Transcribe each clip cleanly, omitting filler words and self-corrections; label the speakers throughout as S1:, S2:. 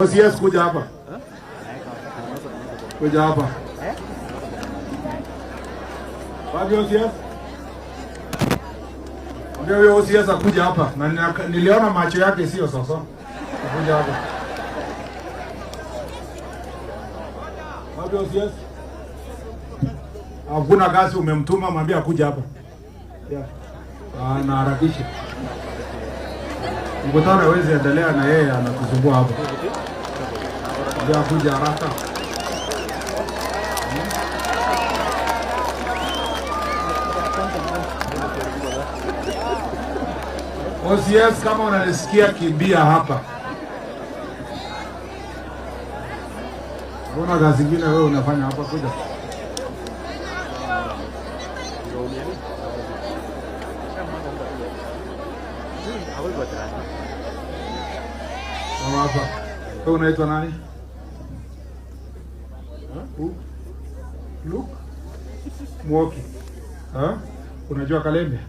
S1: OCS kuja hapa. Kuja hapa. Wapi OCS? Ndio huyo OCS akuja hapa. Na niliona macho yake sio sasa. Kuja hapa. Wapi OCS? Hakuna kazi umemtuma, mwambie akuja hapa. Yeah. Na harakisha. Mkutano hawezi endelea na yeye anatusumbua hapa. Ndio akuja haraka. OCS kama unanisikia kimbia hapa. Kuna kazi nyingine wewe unafanya hapa kuja. Mama hapa. Wewe unaitwa nani? Luke? Mwoki. Unajua Kalembe?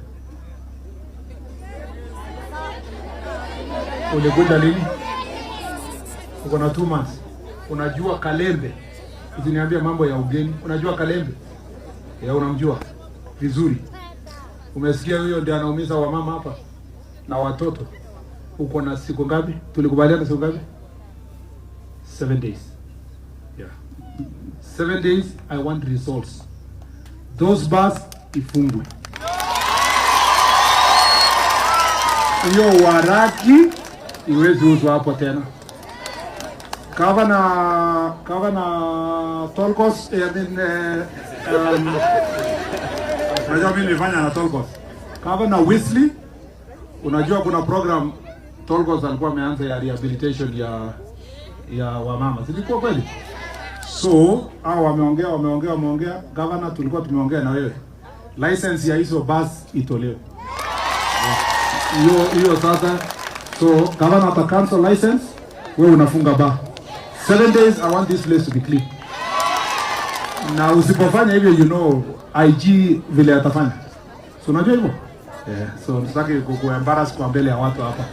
S1: Ulikuja lini? Uko na 2 months. Unajua Kalembe? Ukiniambia mambo ya ugeni, unajua Kalembe? Ya unamjua vizuri. Umesikia huyo ndiye anaumiza wamama hapa na watoto. Uko na siku ngapi? Tulikubaliana siku ngapi? 7 days. Yeah. 7 days I want results. Those bars ifungwe. Hiyo waraki iwezi uzwa hapo tena. Governor Tolkos, unajua mimi nilifanya na Tolkos. Governor Wesley, unajua kuna program Tolkos alikuwa ameanza ya rehabilitation ya wamama. Silikuwa kweli? So, hao wameongea. Governor tulikuwa tumeongea na wewe. License ya hizo bus itolewe. Hiyo sasa. So, Governor ata cancel license, wewe unafunga bar. 7 days I want this place to be clean. Na usipofanya hivyo IG vile atafanya. So unajua hivyo? Yeah. So nisitaki kuembarrass kwa mbele ya watu hapa.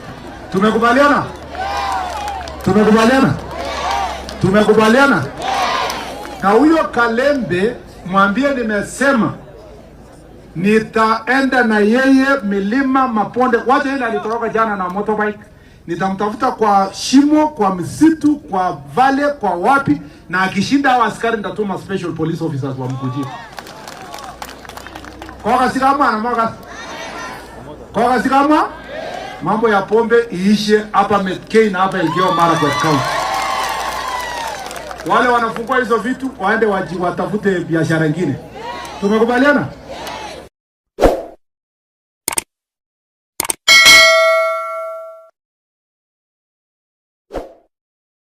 S1: Tumekubaliana? Na huyo Kalembe mwambie nimesema nitaenda na yeye milima mabonde. Wacha ile alitoroka jana na motorbike. Nitamtafuta kwa shimo, kwa msitu, kwa vale, kwa wapi, na akishinda hao askari nitatuma special police officers wamkujie. Kwa sikama mambo ya pombe iishe hapa Metcain na hapa Elgeyo Marakwet County. Wale wanafungua hizo vitu waende watafute biashara nyingine. Tumekubaliana?